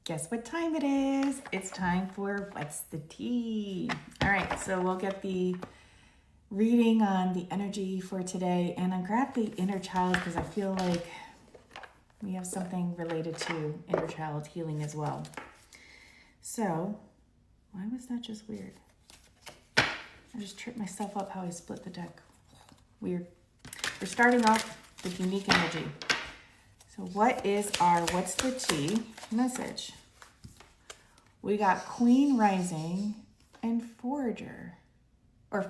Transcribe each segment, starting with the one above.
Guess what time it is? It's time for What's the Tea? All right, so we'll get the reading on the energy for today, and I grabbed the inner child because I feel like we have something related to inner child healing as well. So, why was that just weird? I just tripped myself up how I split the deck. Weird. We're starting off with unique energy. So what is our What's the Tea message? We got Queen Rising and Forger. I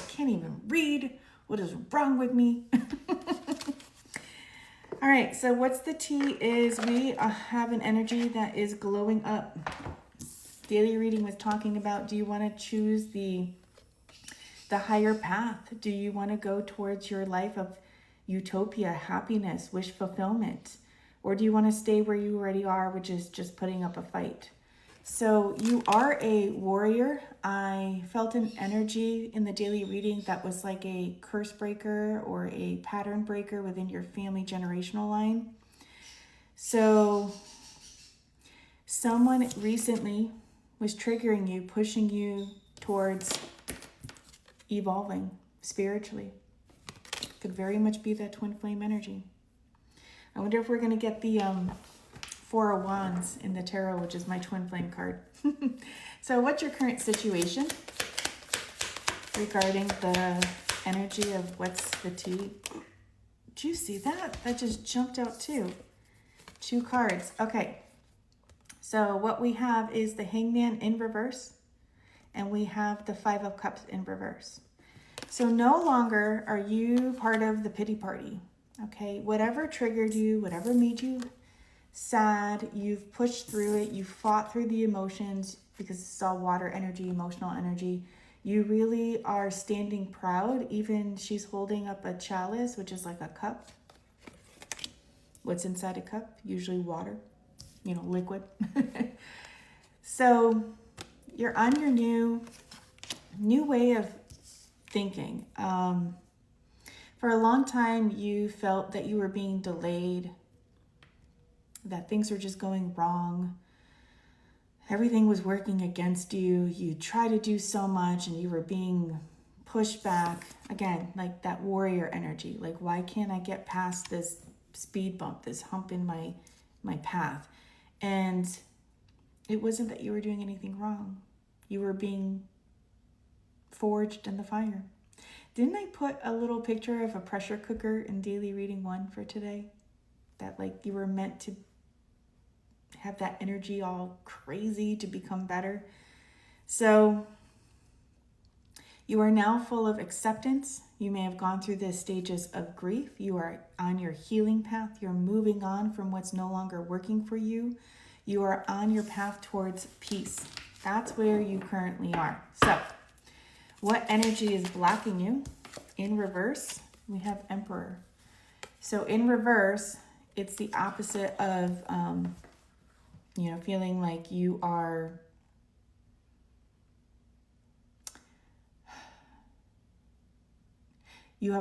can't even read. What is wrong with me? All right, so What's the Tea is we have an energy that is glowing up. Daily reading was talking about, do you want to choose the higher path? Do you want to go towards your life of utopia, happiness, wish fulfillment? Or do you want to stay where you already are, which is just putting up a fight? So you are a warrior. I felt an energy in the daily reading that was like a curse breaker or a pattern breaker within your family generational line. So someone recently was triggering you, pushing you towards evolving spiritually. Could very much be that twin flame energy. I wonder if we're going to get the Four of Wands in the tarot, which is my twin flame card. So what's your current situation regarding the energy of What's the Tea? Did you see that? That just jumped out too. 2 cards. Okay. So what we have is the Hangman in reverse, and we have the 5 of Cups in reverse. So no longer are you part of the pity party, okay? Whatever triggered you, whatever made you sad, you've pushed through it, you fought through the emotions because it's all water energy, emotional energy. You really are standing proud. Even she's holding up a chalice, which is like a cup. What's inside a cup? Usually water, liquid. So you're on your new way of thinking. For a long time, you felt that you were being delayed, that things were just going wrong. Everything was working against you. You tried to do so much and you were being pushed back. Again, like that warrior energy. Like, why can't I get past this speed bump, this hump in my path? And it wasn't that you were doing anything wrong. You were being forged in the fire. Didn't I put a little picture of a pressure cooker in daily reading 1 for today? That like you were meant to have that energy all crazy to become better. So you are now full of acceptance. You may have gone through the stages of grief. You are on your healing path. You're moving on from what's no longer working for you. You are on your path towards peace. That's where you currently are. So what energy is blocking you? In reverse, we have Emperor. So in reverse, it's the opposite of, feeling like you have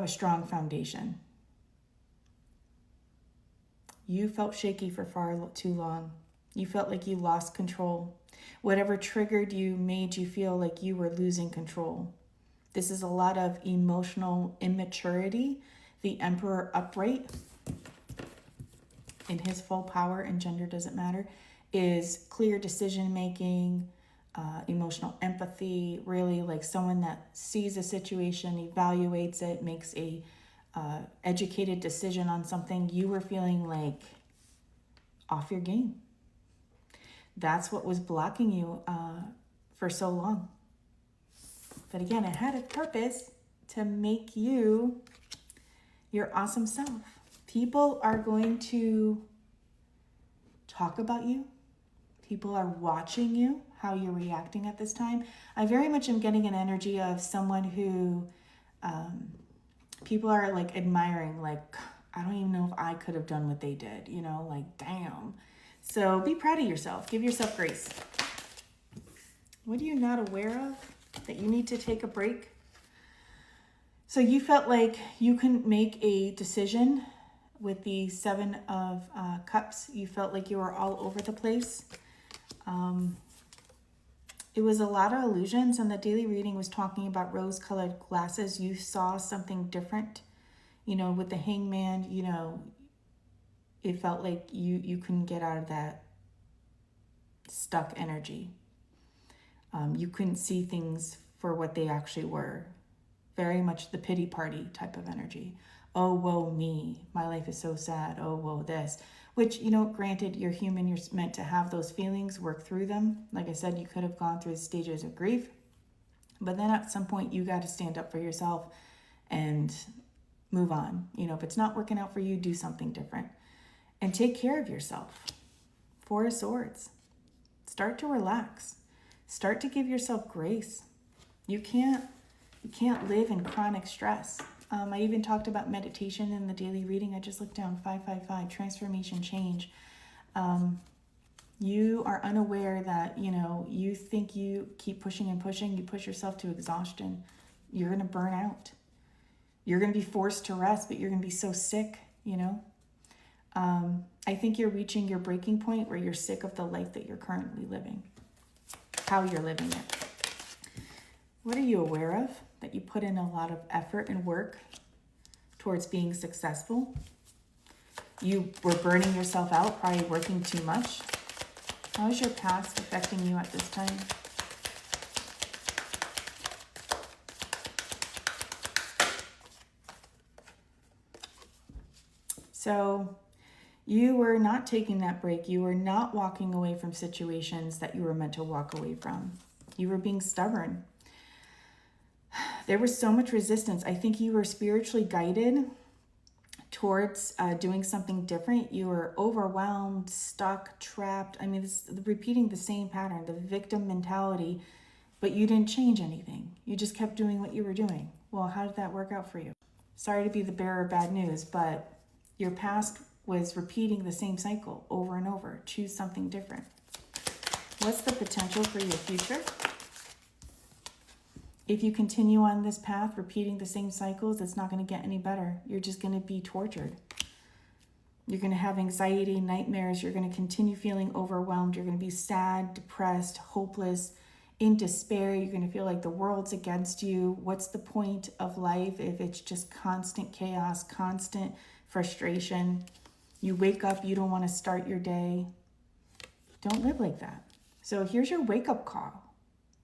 a strong foundation. You felt shaky for far too long. You felt like you lost control. Whatever triggered you made you feel like you were losing control. This is a lot of emotional immaturity. The Emperor upright, in his full power, and gender doesn't matter, is clear decision making, emotional empathy, really like someone that sees a situation, evaluates it, makes a educated decision on something. You were feeling like off your game. That's what was blocking you for so long. But again, it had a purpose to make you your awesome self. People are going to talk about you. People are watching you, how you're reacting at this time. I very much am getting an energy of someone who people are like admiring, like, I don't even know if I could have done what they did, like, damn. So be proud of yourself. Give yourself grace. What are you not aware of that you need to take a break? So you felt like you couldn't make a decision with the Seven of Cups. You felt like you were all over the place. It was a lot of illusions, and the daily reading was talking about rose-colored glasses. You saw something different, you know, with the Hangman. You know, it felt like you couldn't get out of that stuck energy. You couldn't see things for what they actually were. Very much the pity party type of energy. Oh, woe me. My life is so sad. Oh, woe this. Which, you know, granted, you're human. You're meant to have those feelings, work through them. Like I said, you could have gone through the stages of grief. But then at some point, you got to stand up for yourself and move on. You know, if it's not working out for you, do something different. And take care of yourself. Four of Swords. Start to relax. Start to give yourself grace. You can't live in chronic stress. I even talked about meditation in the daily reading. I just looked down 555, transformation, change. You are unaware that, you know, you think you keep pushing and pushing. You push yourself to exhaustion. You're going to burn out. You're going to be forced to rest, but you're going to be so sick, you know. I think you're reaching your breaking point where you're sick of the life that you're currently living, how you're living it. What are you aware of? That you put in a lot of effort and work towards being successful. You were burning yourself out, probably working too much. How is your past affecting you at this time? So you were not taking that break. You were not walking away from situations that you were meant to walk away from. You were being stubborn. There was so much resistance. I think you were spiritually guided towards doing something different. You were overwhelmed, stuck, trapped. I mean, repeating the same pattern, the victim mentality, but you didn't change anything. You just kept doing what you were doing. Well, how did that work out for you? Sorry to be the bearer of bad news, but your past was repeating the same cycle over and over. Choose something different. What's the potential for your future? If you continue on this path, repeating the same cycles, it's not going to get any better. You're just going to be tortured. You're going to have anxiety, nightmares. You're going to continue feeling overwhelmed. You're going to be sad, depressed, hopeless, in despair. You're going to feel like the world's against you. What's the point of life if it's just constant chaos, constant frustration? You wake up, you don't want to start your day. Don't live like that. So here's your wake-up call.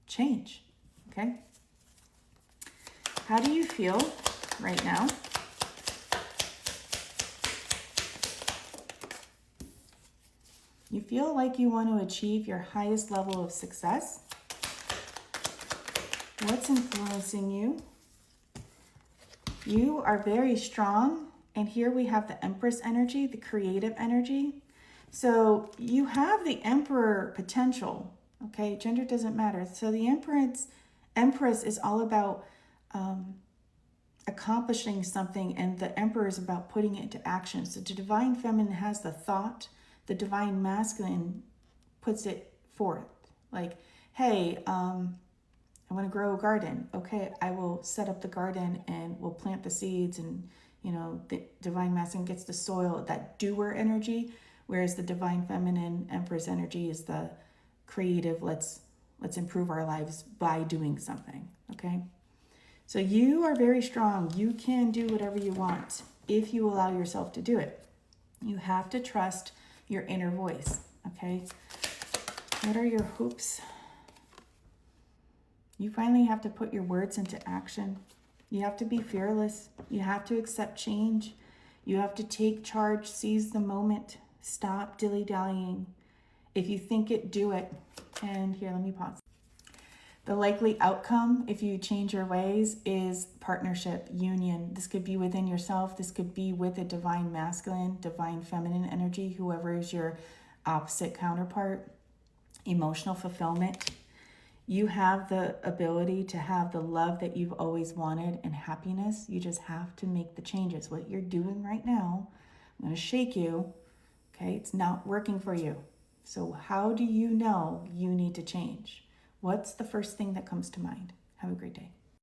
Change, okay? How do you feel right now? You feel like you want to achieve your highest level of success? What's influencing you? You are very strong. And here we have the Empress energy, the creative energy. So you have the Emperor potential, okay? Gender doesn't matter. So the Empress is all about accomplishing something, and the Emperor is about putting it into action. So the Divine Feminine has the thought, the Divine Masculine puts it forth. Like, hey, I want to grow a garden. Okay, I will set up the garden and we'll plant the seeds, and you know, the Divine Masculine gets the soil, that doer energy, whereas the Divine Feminine Empress energy is the creative, let's improve our lives by doing something, okay? So you are very strong. You can do whatever you want if you allow yourself to do it. You have to trust your inner voice, okay? What are your hopes? You finally have to put your words into action. You have to be fearless. You have to accept change. You have to take charge, seize the moment, stop dilly-dallying. If you think it, do it. And here, let me pause. The likely outcome, if you change your ways, is partnership, union. This could be within yourself. This could be with a Divine Masculine, Divine Feminine energy, whoever is your opposite counterpart. Emotional fulfillment. You have the ability to have the love that you've always wanted and happiness. You just have to make the changes. What you're doing right now, I'm going to shake you, okay? It's not working for you. So how do you know you need to change? What's the first thing that comes to mind? Have a great day.